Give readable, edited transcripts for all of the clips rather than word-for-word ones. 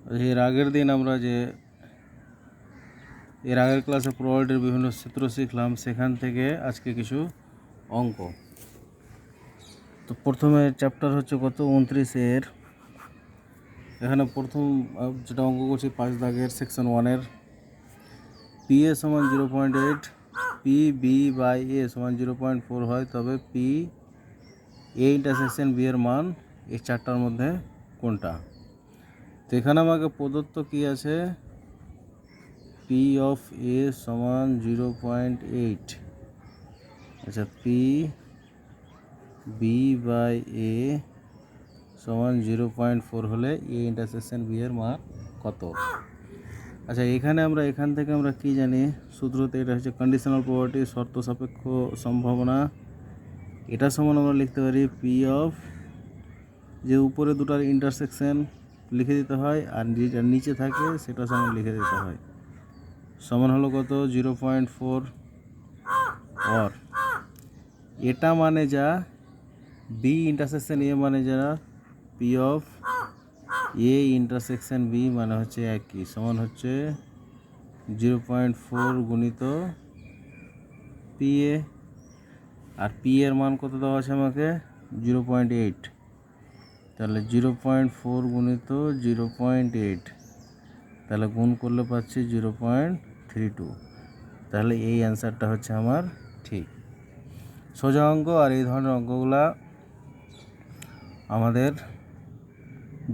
এর আগের দিন আমরা যে এর আগের ক্লাসে প্রবাবিলিটির বিভিন্ন সূত্র শিখলাম, সেখান থেকে আজকে কিছু অঙ্ক। তো প্রথমে চ্যাপ্টার হচ্ছে কত 29 এর। এখানে প্রথম যেটা অঙ্ক করছি 5 দাগের সেকশন 1-এর। পি এ সমান 0.8, পি বি বাই এ সমান 0.4 হয়, তবে পি এ ইন্টারসেকশন বি এর মান এই চারটার মধ্যে কোনটা? তো এখানে আমাকে প্রদত্ত কি আছে, পি অফ এ সমান 0.8। আচ্ছা, পি বি বাই এ সমান 0.4 হলে এ ইন্টারসেকশন বি এর মান কত? আচ্ছা, এখানে আমরা এখান থেকে আমরা কি জানি সূত্রতে, এটা হচ্ছে কন্ডিশনাল প্রপার্টি, শর্ত সাপেক্ষ সম্ভাবনা। এটা সমান আমরা লিখতে পারি পি অফ, যে উপরে দুটার ইন্টারসেকশন লিখে দিতে হয়, আর যেটা নিচে থাকে সেটা সমান লিখে দিতে হয়, সমান হলো কত 0.4। অর এটা মানে যা বি ইন্টারসেকশন এ মানে যা P of A intersection B মানে হচ্ছে একই, সমান হচ্ছে 0.4 গুণিত পি এ। আর পি এর মান কত দেওয়া আছে আমাকে 0.8, তাহলে 0.4 গুণিত 0.8, তাহলে গুণ করলে পাচ্ছি 0.32। তাহলে এই অ্যান্সারটা হচ্ছে আমার ঠিক। সোজা অঙ্ক, আর এই ধরনের অঙ্কগুলা আমাদের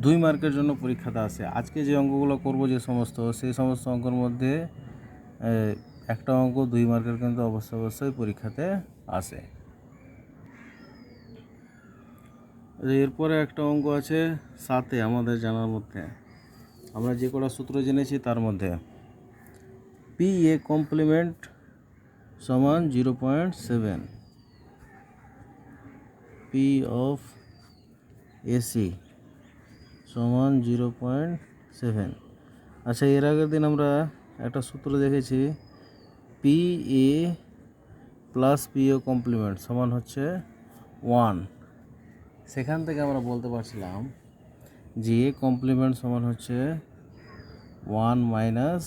2 মার্কের জন্য পরীক্ষাতে আসে। আজকে যে অঙ্কগুলো করব যে সমস্ত, সেই সমস্ত অঙ্কের মধ্যে একটা অঙ্ক 2 মার্কের কিন্তু অবশ্যই পরীক্ষাতে আসে। এরপরে একটা অঙ্ক আছে 7-এ, আমাদের জানার মধ্যে আমরা যে কটা সূত্র জেনেছি তার মধ্যে পি এ কমপ্লিমেন্ট সমান 0.7, পি অফ এসি সমান 0.7। আচ্ছা, এর আগের দিন আমরা একটা সূত্র দেখেছি, পি এ প্লাস পি ও কমপ্লিমেন্ট সমান হচ্ছে 1। সেখান থেকে আমরা বলতে পারছিলাম যে এ কমপ্লিমেন্ট সমান হচ্ছে 1 মাইনাস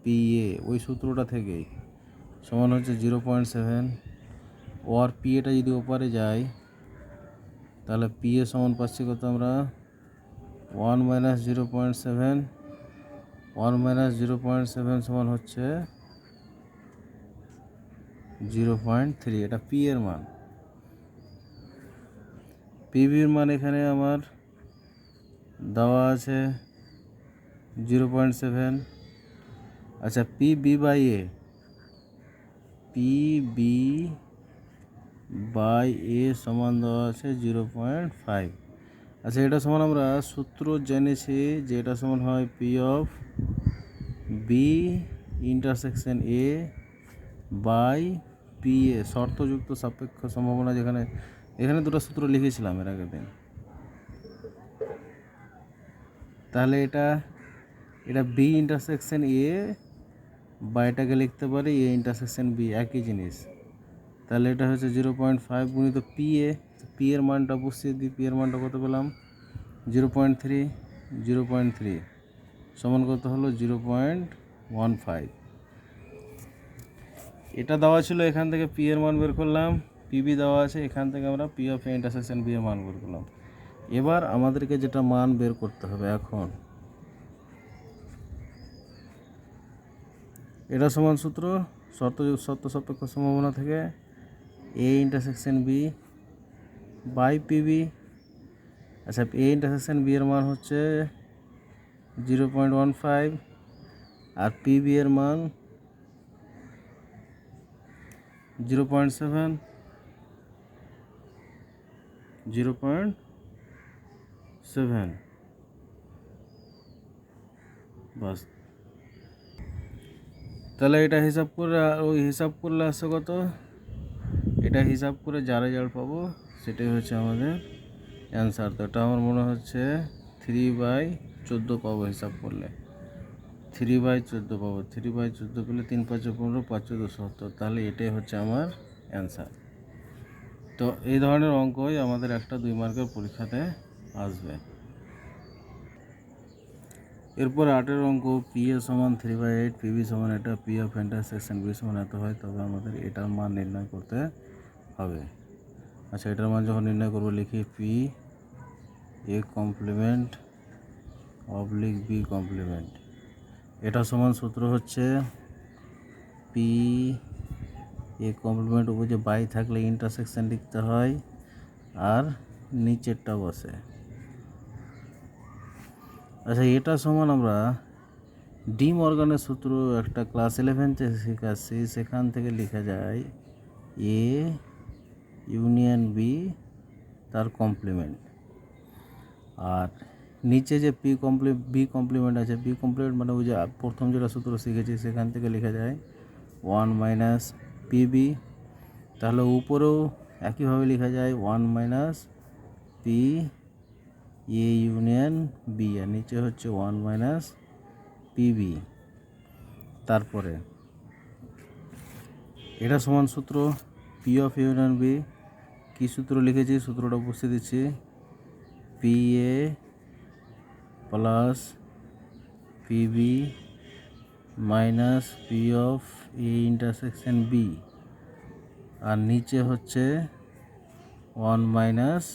পি এ, ওই সূত্রটা থেকেই সমান হচ্ছে 0.7। ওর পি এটা যদি ওপারে যায় তাহলে পি এ সমান পাচ্ছি কত আমরা 1 মাইনাস 0.7। 1 মাইনাস 0.7 সমান হচ্ছে 0.3। এটা পি এর মান। পিবির মান এখানে আমার দেওয়া আছে 0.7। আচ্ছা, P B by A, P B by A সমান দেওয়া আছে 0.5। আচ্ছা, এটা সমান আমরা সূত্র জেনেছি যে এটা সমান হয় P of B intersection A by P A, শর্তযুক্ত সাপেক্ষ সম্ভাবনা, যেখানে এখানে দুটো সূত্র লিখেছিলাম এর আগের দিন। তাহলে এটা বি ইন্টারসেকশন এ বা এটাকে লিখতে পারি এ ইন্টারসেকশন বি, একই জিনিস। তাহলে এটা হচ্ছে 0.5 গুণিত পি এ, পি এর মানটা বসিয়ে দিই। পি এর মানটা কত পেলাম 0.3। 0.3 সমান কত হলো 0.15। এটা দেওয়া ছিল, এখান থেকে পি এর মান বের করলাম, পিবি দেওয়া আছে, এখান থেকে আমরা P of A intersection B এর মান বের করলাম। এবার আমাদেরকে যেটা মান বের করতে হবে এখন, এটা সমান সূত্র শর্ত সাপেক্ষ সম্ভাবনা থেকে A intersection B by PB. আচ্ছা, এ ইন্টারসেকশন বি এর মান হচ্ছে 0.15, আর পিবি এর মান 0.7। 0.7 বাস। তাহলে এটা হিসাব করে, ওই হিসাব করলে আসছে কত, এটা হিসাব করে যা রেজাল্ট পাবো সেটাই হচ্ছে আমাদের অ্যান্সার। তো এটা আমার মনে হচ্ছে 3/14 পাবো হিসাব করলে, 3/14 পাবো। 3/14 পেলে 3 5 15, 5 14 70, তাহলে এটাই হচ্ছে আমার অ্যান্সার। তো এই ধরনের অঙ্কই আমাদের একটা 2 মার্কের পরীক্ষাতে আসবে। এরপর 8 অঙ্ক পি এ সমান 3/8, পিবি সমান এটা, পি অফ ইন্টারসেকশন বি সমান এত হয়, তবে আমাদের এটার মান নির্ণয় করতে হবে। আচ্ছা, এটার মান যখন নির্ণয় করবো লিখি P A complement oblique B complement. এটা সমান সূত্র হচ্ছে পি এ কমপ্লিমেন্ট, উপর যে বাই থাকলে ইন্টারসেকশন লিখতে হয় আর নিচেরটা বসে। আচ্ছা, এটা সমান আমরা ডি মর্গানের সূত্র একটা ক্লাস 11-তে শিখাচ্ছি, সেখান থেকে লেখা যায় এ ইউনিয়ন বি তার কমপ্লিমেন্ট। আর নিচে যে বি কমপ্লিমেন্ট আছে, বি কমপ্লিমেন্ট মানে ওই যে প্রথম যেটা সূত্র শিখেছি সেখান থেকে লেখা যায় 1 মাইনাস পিবি। তাহলে উপরেও একইভাবে লেখা যায় 1 minus P A union B, আর নিচে হচ্ছে 1 মাইনাস পিবি। তারপরে এটা সমান সূত্র পি অফ ইউনিয়ন বি। কী সূত্র লিখেছি সূত্রটা বসিয়ে দিচ্ছি, P A plus PB minus P of A intersection B, আর নিচে হচ্ছে 1 মাইনাস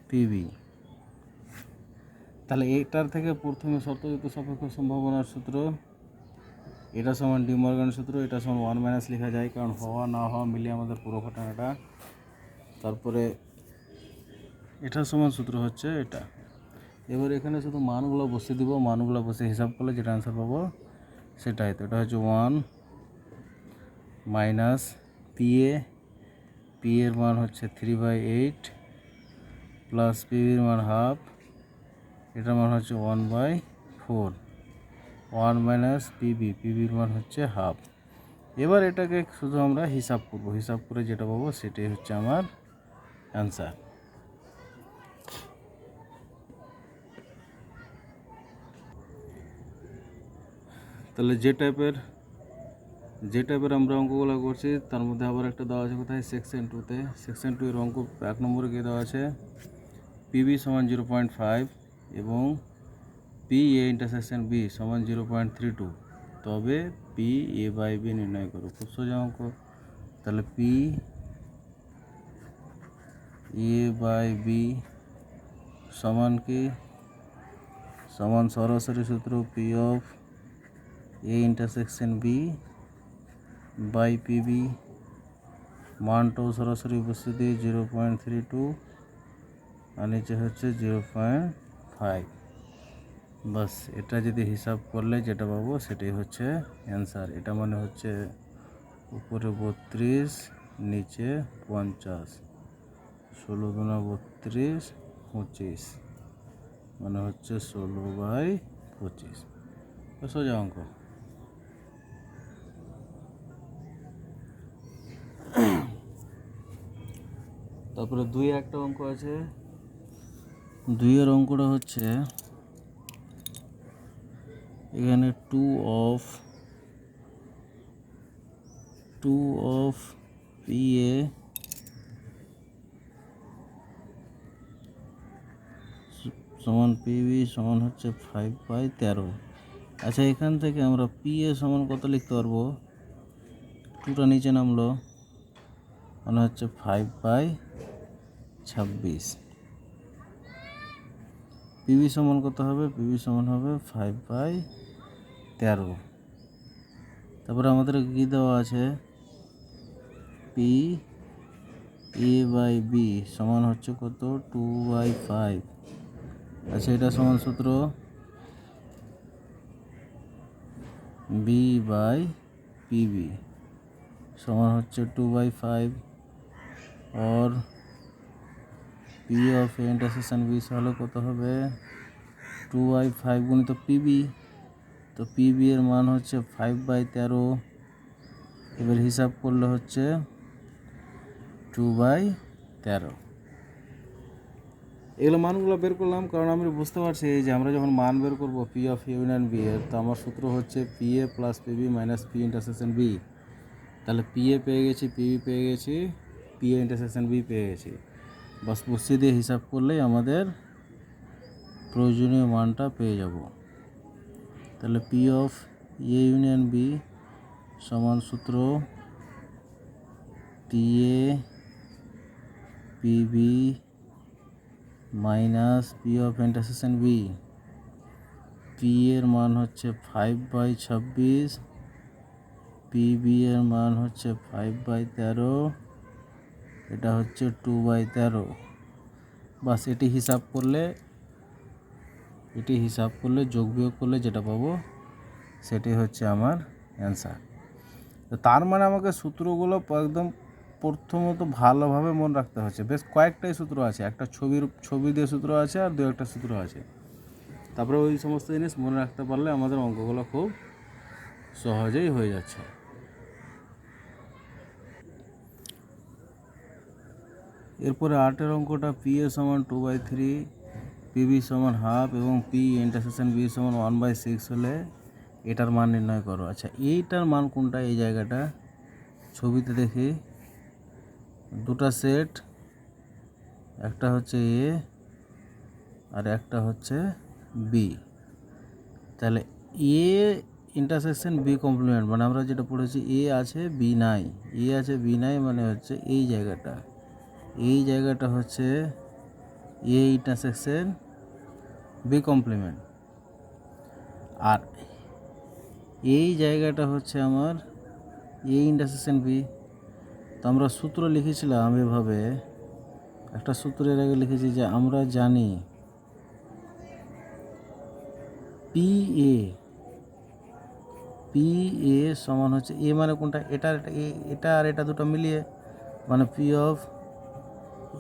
পিবি। তাহলে এটার থেকে প্রথমে শর্তযুক্ত সাপেক্ষ সম্ভাবনার সূত্র, এটা সমান ডি মর্গানের সূত্র, এটা সমান 1 মাইনাস লেখা যায়, কারণ হওয়া না হওয়া মিলিয়ে আমাদের পুরো ঘটনাটা। তারপরে এটা সমান সূত্র হচ্ছে এটা। এবার এখানে শুধু মানগুলো বসিয়ে দিব, মানগুলো বসে হিসাব করলে যেটা অ্যান্সার পাবো সেটাই। তো এটা হচ্ছে 1 মাইনাস পি এর মান হচ্ছে 3/8 প্লাস পিবির মান হাফ, এটার মান হচ্ছে 1/4, 1 মাইনাস পিবির মান হচ্ছে হাফ। এবার এটাকে শুধু আমরা হিসাব করব, হিসাব করে যেটা পাবো সেটাই হচ্ছে আমার অ্যান্সার। তাহলে যে টাইপের আমরা অঙ্কগুলো করছি তার মধ্যে আবার একটা দেওয়া আছে কোথায়, সেকশন 2-তে। সেকশন 2 এর অঙ্ক 1 নম্বরে গিয়ে দেওয়া আছে পিবি সমান 0.5 এবং পি এ ইন্টারসেকশন বি সমান 0.32, তবে পি এ বাই বি নির্ণয় করো। খুব সোজা অঙ্ক। তাহলে পি এ বাই বি সমান কি, সমান সরাসরি সূত্র P of A intersection B by P B, মানটাও সরাসরি উপস্থিতি 0.32 আর নিচে হচ্ছে 0.5। বাস, এটা যদি হিসাব করলে যেটা পাবো সেটাই হচ্ছে অ্যান্সার। এটা মানে হচ্ছে উপরে 32 নিচে 50, 16 দুনা 32, 25 মানে হচ্ছে 16/25। সোজা অঙ্ক। তারপরে 2 একটা অঙ্ক আছে, 2 এর অঙ্কটা হচ্ছে এখানে 2 অফ পি এ সমান পিবি সমান হচ্ছে 5/13। আচ্ছা, এখান থেকে আমরা পি এ সমান কত লিখতে পারবো, 2টা নিচে নামলো মানে হচ্ছে 5/26। পিবি সমান কত হবে, পিবি সমান হবে 5/13। তারপরে আমাদের কী দেওয়া আছে, পি এ বাই বি সমান হচ্ছে কত, 2/5। আচ্ছা, এটা সমান সূত্র বি বাই পিবি সমান হচ্ছে 2/5, और P of A intersection B হলে কত হবে, 2/5 গুণিত পিবি, তো পিবি এর মান হচ্ছে 5/13। এবার হিসাব করলে হচ্ছে 2/13। এগুলো মানগুলো বের করলাম কারণ আমি বুঝতে পারছি যে আমরা যখন মান বের করবো পি অফ ইউনিয়ন বি এর, তো আমার সূত্র হচ্ছে P A plus PB minus P intersection B. তাহলে পি এ পেয়ে গেছি, পিবি পেয়ে গেছি, পি এ ইন্টারসেকশন বি পেয়ে গেছি। বাস বসিয়ে দিয়ে হিসাব করলেই আমাদের প্রয়োজনীয় মানটা পেয়ে যাব। তাহলে P of A union B সমান সূত্র P A P B minus P of intersection B. P এর মান হচ্ছে 5/26, পি বি এর মান হচ্ছে 5/13, এটা হচ্ছে 2/13। বাস এটি হিসাব করলে যোগ বিয়োগ করলে যেটা পাবো সেটি হচ্ছে আমার অ্যান্সার। তো তার মানে আমাকে সূত্রগুলো একদম প্রথমত ভালোভাবে মনে রাখতে হচ্ছে। বেশ কয়েকটাই সূত্র আছে, একটা ছবি দিয়ে সূত্র আছে আর দু একটা সূত্র আছে। তারপরে ওই সমস্ত জিনিস মনে রাখতে পারলে আমাদের অঙ্কগুলো খুব সহজেই হয়ে যাচ্ছে। এরপরে 8 অঙ্কটা পি এ সমান 2/3, পি বি সমান হাফ এবং পি ইন্টারসেকশন বি সমান 1/6 হলে এটার মান নির্ণয় করো। আচ্ছা, এইটার মান কোনটা? এই জায়গাটা ছবিতে দেখি দুটা সেট, একটা হচ্ছে এ আর একটা হচ্ছে বি। তাহলে এ ইন্টারসেকশন বি কমপ্লিমেন্ট মানে আমরা যেটা পড়েছি এ আছে বি নাই, এ আছে বি নাই মানে হচ্ছে এই জায়গাটা হচ্ছে এ ইন্টারসেকশন বি কমপ্লিমেন্ট, আর এই জায়গাটা হচ্ছে আমার এ ইন্টারসেকশন বি। তো আমরা সূত্র লিখেছিলাম এভাবে, একটা সূত্রের আগে লিখেছি যে আমরা জানি পি এ সমান হচ্ছে এ মানে কোনটা? এটা আর এটা দুটো মিলিয়ে মানে P of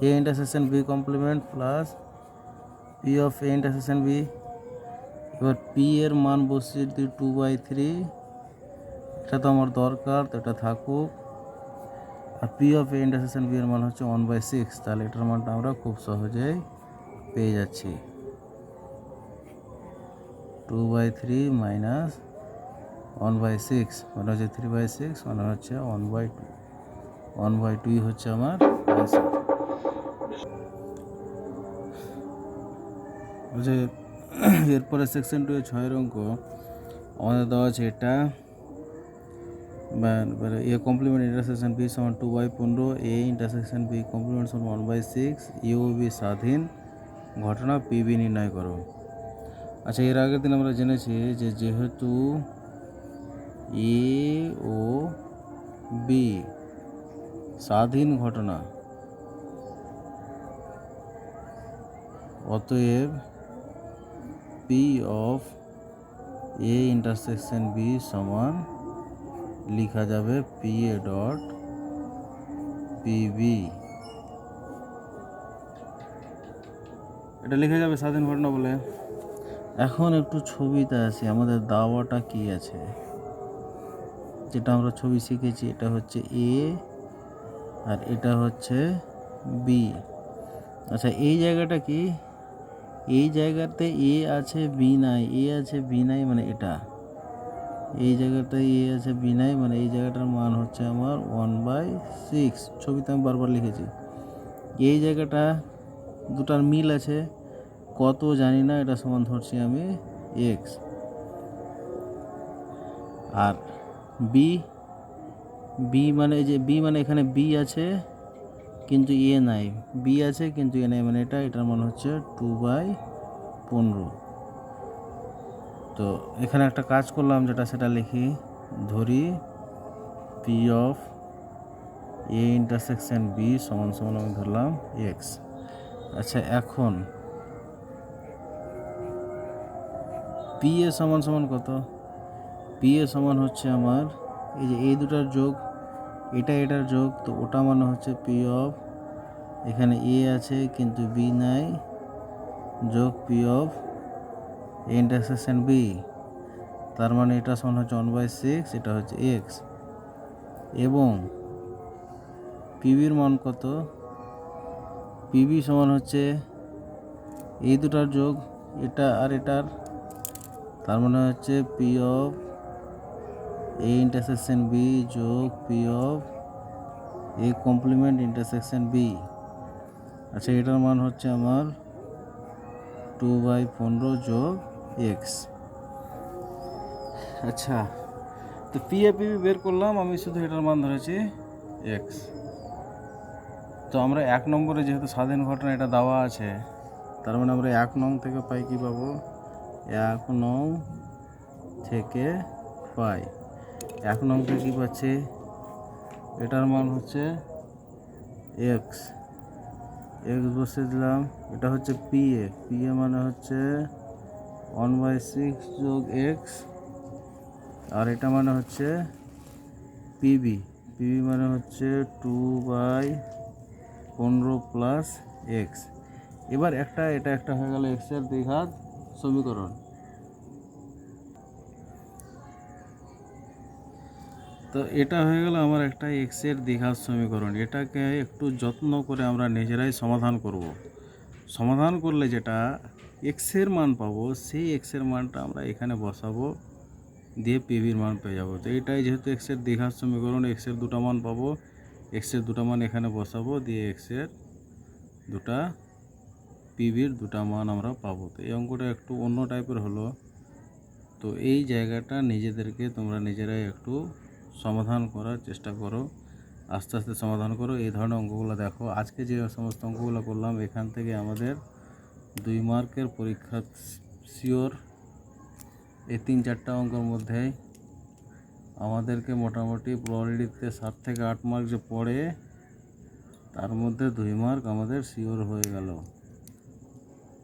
A intersection B complement plus P of A intersection B. এবার পি এর মান বসিয়ে দিই 2/3, এটা তো আমার দরকার, তো এটা থাকুক। আর P of A intersection B এর মান হচ্ছে 1/6, তাহলে এটার মানটা আমরা খুব সহজেই পেয়ে যাচ্ছি। 2/3 মাইনাস 1/6 মানে হচ্ছে 3/6 মানে হচ্ছে 1/2। 1/2 হচ্ছে আমার অ্যান্সার। যে এরপরে সেকশন 2 এর 6 অঙ্ক আমাদের দেওয়া আছে এটা এ কমপ্লিমেন্ট ইন্টারসেকশন বি সমান 2/15, এ ইন্টারসেকশন বি কমপ্লিমেন্ট সমান 1/6, এ ও বি স্বাধীন ঘটনা পি বি নির্ণয় করো। আচ্ছা, এর আগের দিন আমরা জেনেছি যে যেহেতু এ ও বি স্বাধীন ঘটনা, অতএব P of A intersection B সমান লিখা যাবে P A dot P B. এটা লিখে যাবে স্বাধীন ঘটনা বলে। এখন একটু ছবিতে আসি, আমাদের দাওয়াটা কি আছে, যেটা আমরা ছবি শিখেছি এটা হচ্ছে এ আর এটা হচ্ছে বি। আচ্ছা, এই জায়গাটা কি? এই জায়গাতে এ আছে বি নাই, এ আছে বি নাই মানে এটা, এই জায়গাটায় এ আছে বি নাই মানে এই জায়গাটার মান হচ্ছে আমার 1/6। ছবিতে আমি বারবার লিখেছি। এই জায়গাটা দুটার মিল আছে, কত জানি না, এটা সমান ধরছি আমি এক্স। আর বি মানে যে বি মানে এখানে বি আছে কিন্তু এ নাই, বি আছে কিন্তু এ নাই মানে এটার মান হচ্ছে 2/15। তো এখানে একটা কাজ করলাম, সেটা লিখি, ধরি P of A intersection B সমান সমান আমি ধরলাম এক্স। আচ্ছা, এখন পি এ সমান সমান কত? পি এ সমান হচ্ছে আমার এই যে এই দুটার যোগ, এটার যোগ, তো ওটা মানে হচ্ছে পি অফ এখানে এ আছে কিন্তু বি নাই যোগ P of A intersection B, তার মানে এটা সমান হচ্ছে 1/6, এটা হচ্ছে এক্স। এবং পিবির মান কত? পিবি সমান হচ্ছে এই দুটার যোগ, এটা আর এটার, তার মানে হচ্ছে P of A intersection B যোগ P of A complement intersection B. আচ্ছা, এটার মান হচ্ছে আমার 2/15 যোগ এক্স। আচ্ছা, তো পি এ পিবি বের করলাম, আমি শুধু এটার মান ধরেছি এক্স। তো আমরা 1 নম্বরে যেহেতু স্বাধীন ঘটনা এটা দেওয়া আছে, তার মানে আমরা 1 নং থেকে পাই কি পাবো, 1 নং থেকে পাই 1 নং থেকে কী পাচ্ছি, এটার মান হচ্ছে এক্স, এক্স বসে দিলাম। এটা হচ্ছে পি এ মানে হচ্ছে 1/6 যোগ এক্স, আর এটা মানে হচ্ছে পিবি মানে হচ্ছে 2/15 প্লাস এক্স। এবার এটা একটা হয়ে গেল এক্সের দ্বিঘাত সমীকরণ। তো এটা হয়ে গেল আমার একটা এক্সের দ্বিঘাত সমীকরণ। এটাকে একটু যত্ন করে আমরা নিজেরাই সমাধান করব। সমাধান করলে যেটা এক্সের মান পাবো, সেই এক্সের মানটা আমরা এখানে বসাবো, দিয়ে পিভির মান পেয়ে যাবো। তো এইটাই যেহেতু এক্সের দ্বিঘাত সমীকরণ, এক্সের দুটো মান পাবো, এক্সের দুটো মান এখানে বসাবো, দিয়ে এক্সের দুটা পিভির দুটা মান আমরা পাবো। তো এই অঙ্কটা একটু অন্য টাইপের হলো। তো এই জায়গাটা নিজেদেরকে তোমরা নিজেরাই একটু সমাধান করার চেষ্টা করো, আস্তে আস্তে সমাধান করো। এই ধরনের অঙ্কগুলো দেখো, আজকে যে সমস্ত অঙ্কগুলো করলাম এখান থেকে আমাদের 2 মার্কের পরীক্ষা শিওর। এই 3-4টা অঙ্কের মধ্যেই আমাদেরকে মোটামুটি প্রবাবিলিটিতে 7 থেকে 8 মার্ক যে পড়ে, তার মধ্যে 2 মার্ক আমাদের শিওর হয়ে গেল।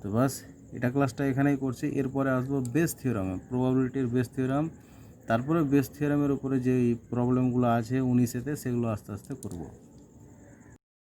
তো বাস, এটা ক্লাসটা এখানেই করছি। এরপরে আসবো বেস থিওরামে, প্রবাবিলিটির বেস থিওরাম, তারপরে বেস থিওরামের উপরে যে প্রবলেমগুলো আছে 19-এতে, সেগুলো আস্তে আস্তে করব।